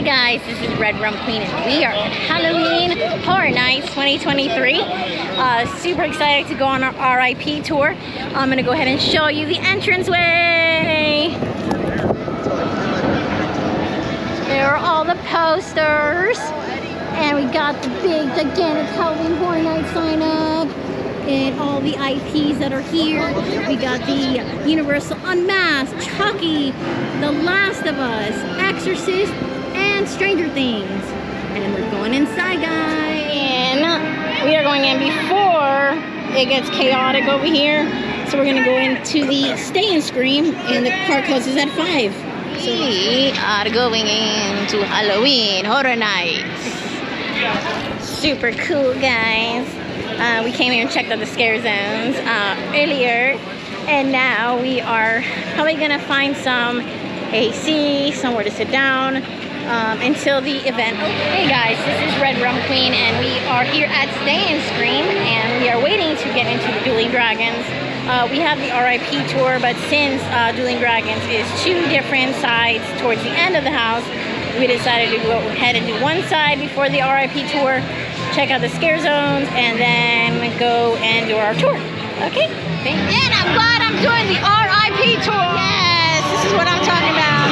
guys, this is REDRUM Queen and we are at Halloween Horror Nights 2023. Super excited to go on our R.I.P tour. I'm gonna go ahead and show you the entranceway. There are all the posters. And we got the big gigantic Halloween Horror Nights sign up. And all the IPs that are here. We got the Universal Unmasked, Chucky, The Last of Us, Exorcist, and Stranger Things. And we're going inside, guys. And we are going in before it gets chaotic over here. So we're gonna go into the Stay and Scream, and the park closes at 5. So we are going into Halloween Horror Nights. Super cool, guys. We came here and checked out the scare zones earlier, and now we are probably gonna find some AC, somewhere to sit down until the event. Hey guys, this is REDRUM Queen, and we are here at Stay and Scream, and we are waiting to get into the Dueling Dragons. We have the R.I.P tour, but since Dueling Dragons is 2 different sides towards the end of the house, we decided to go ahead and do one side before the R.I.P tour, check out the scare zones, and then go and do our tour. Okay? Thanks. And I'm glad I'm doing the R.I.P tour. Yes, this is what I'm talking about.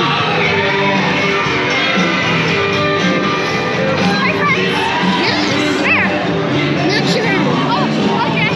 Hi, friends. Yes. Where? Not sure. Oh, okay.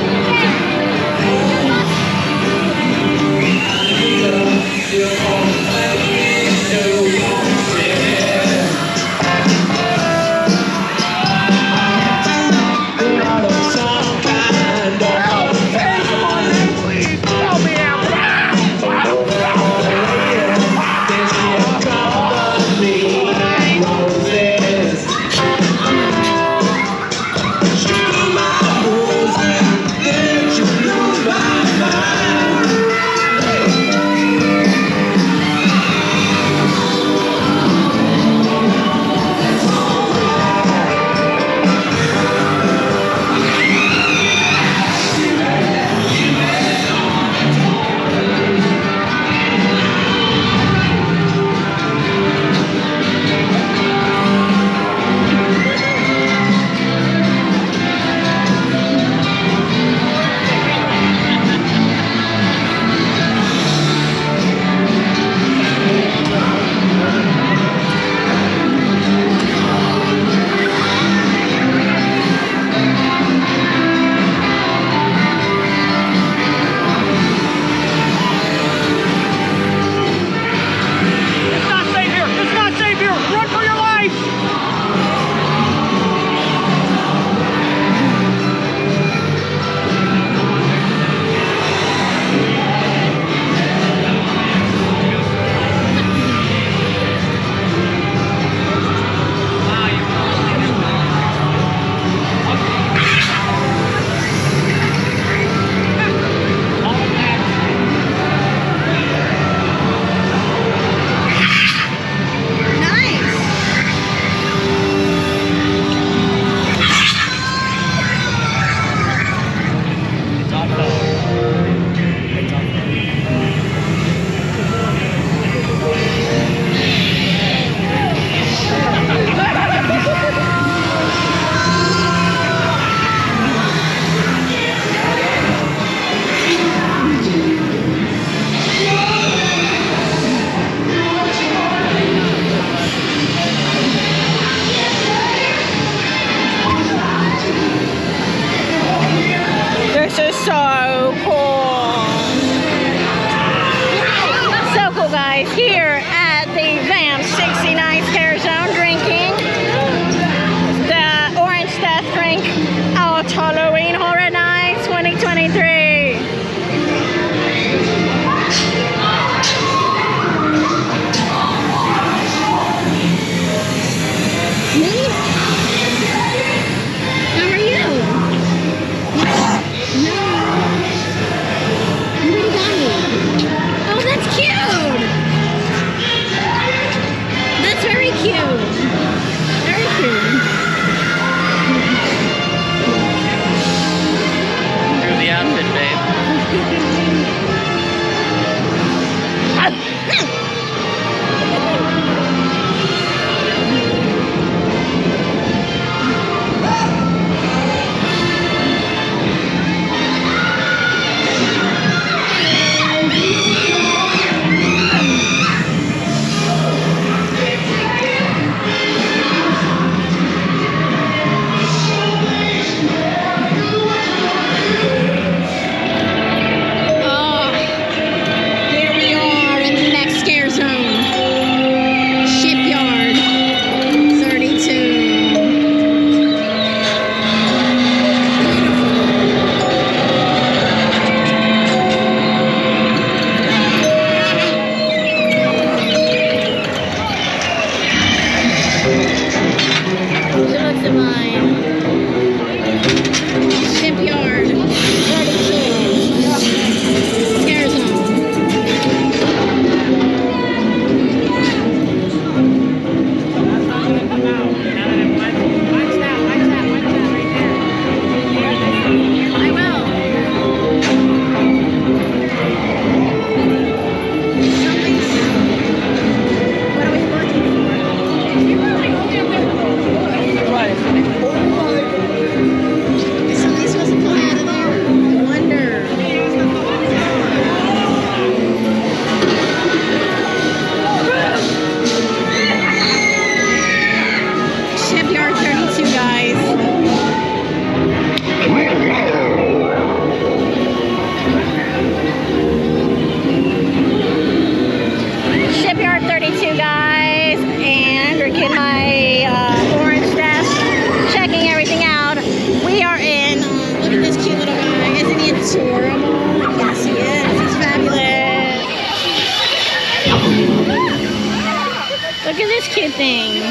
cute thing.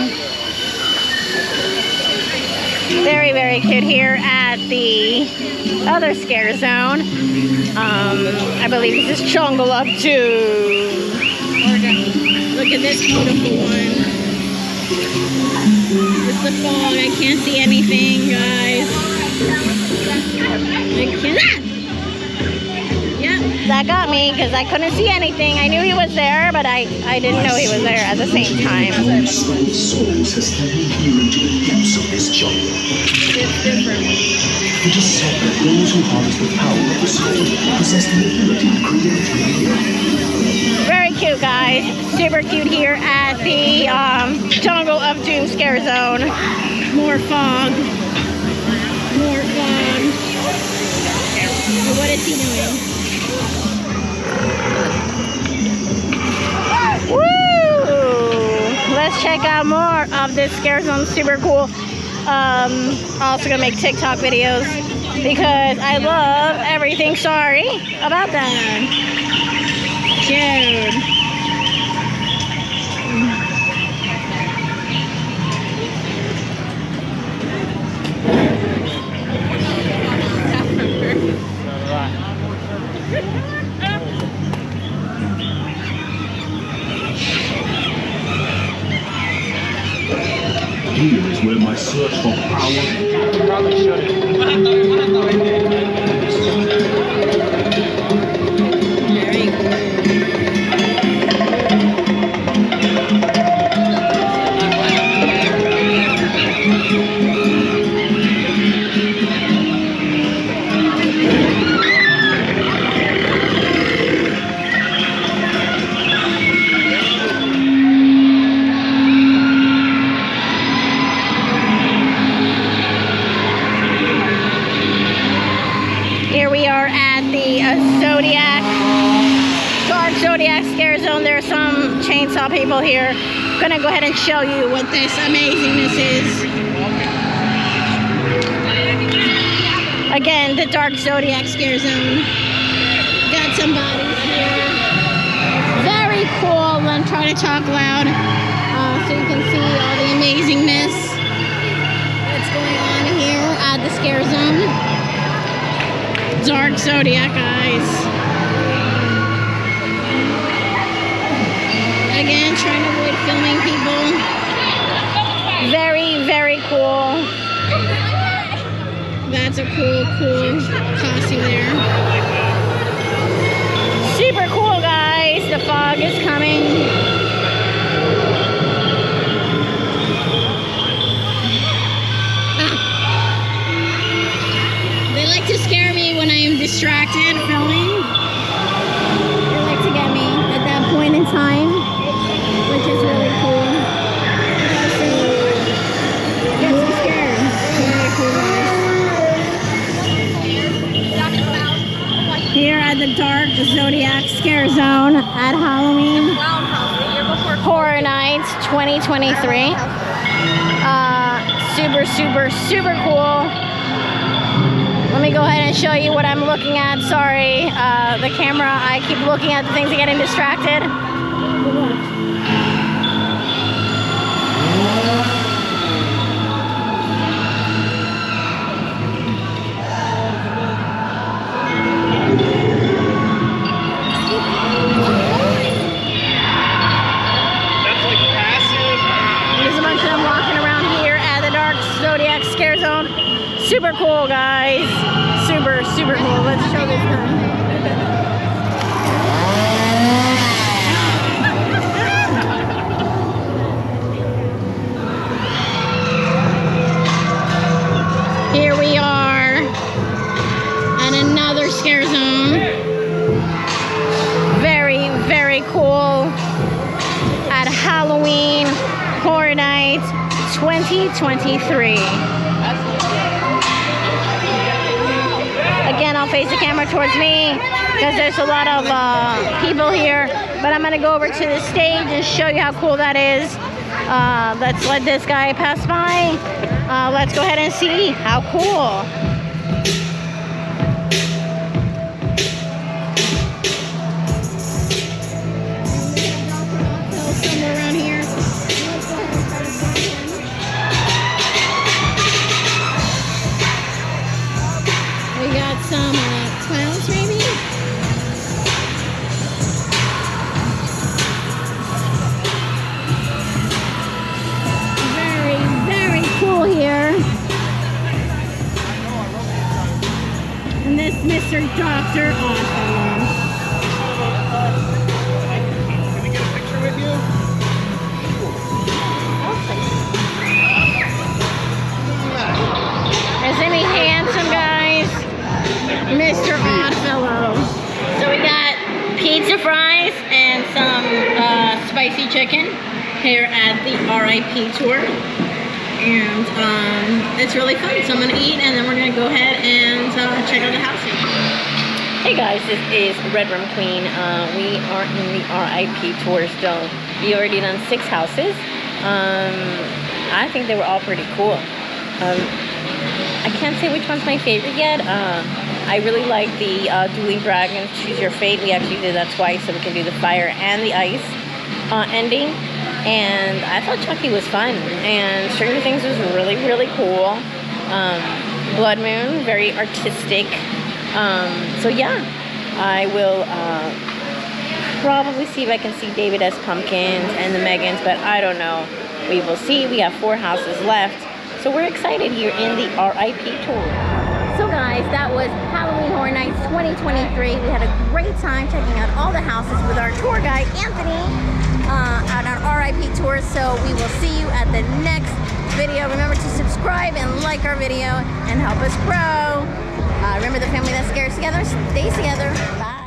Very, very cute here at the other scare zone. I believe this is Jungle of Doom. Look at this beautiful one. It's the fog. I can't see anything, guys. Yep, that got me because I couldn't see anything. I knew he was there, but I didn't know he was there at the same time. Souls has led me here into the depths of this jungle. It's different. It is said that those who harness the power of the soul possess the ability to create reality. Very cute, guys. Super cute here at the Jungle of Doom scare zone. More fog. More fog. What is he doing? Woo! Let's check out more of this scare zone. Super cool. Also gonna make TikTok videos because I love everything. Sorry about that. Cute. Here is where my search for power probably should Zodiac scare zone. There's some chainsaw people here. I'm gonna go ahead and show you what this amazingness is. Again, the dark Zodiac scare zone. Got some bodies here. Very cool. I'm trying to talk loud so you can see all the amazingness that's going on here at the scare zone. Dark Zodiac, guys. Again, trying to avoid filming people. Very, very cool. That's a cool costume there. Super cool, guys. The fog is coming. They like to scare me when I am distracted filming. They like to get me at that point in time, which is really cool. Gets me scared. Very cool, guys. Here at the dark Zodiac scare zone at Halloween Horror Nights 2023. Super cool. Let me go ahead and show you what I'm looking at. Sorry, the camera, I keep looking at the things and getting distracted. There's a bunch of them walking around here at the dark Zodiac scare zone. Super cool, guys. Super cool. Let's show this guy. Here we are at another scare zone. Very cool at Halloween Horror Nights 2023. Again, I'll face the camera towards me because there's a lot of people here, but I'm going to go over to the stage and show you how cool that is. Let's let this guy pass by. Let's go ahead and see how cool. Somewhere around here. Let's go Mr. Dr. Oddfellow. Can we get a picture with you? Isn't he handsome, guys? Mr. Oddfellow. So we got pizza fries and some spicy chicken here at the R.I.P tour. And it's really fun. So I'm gonna eat and then we're gonna go ahead and check out the house. Hey guys, this is REDRUM Queen. We are in the R.I.P tour still. We already done 6 houses. I think they were all pretty cool. I can't say which one's my favorite yet. I really like the Dueling Dragons, Choose Your Fate. We actually did that twice, so we can do the fire and the ice ending. And I thought Chucky was fun. And Stranger Things was really, really cool. Blood Moon, very artistic. So yeah, I will probably see if I can see David S. Pumpkins and the Megans, but I don't know. We will see. We have 4 houses left. So we're excited here in the R.I.P tour. So guys, that was Halloween Horror Nights 2023. We had a great time checking out all the houses with our tour guide, Anthony, on our R.I.P tour. So we will see you at the next video. Remember to subscribe and like our video and help us grow. Remember, the family that scares together stays together. Bye.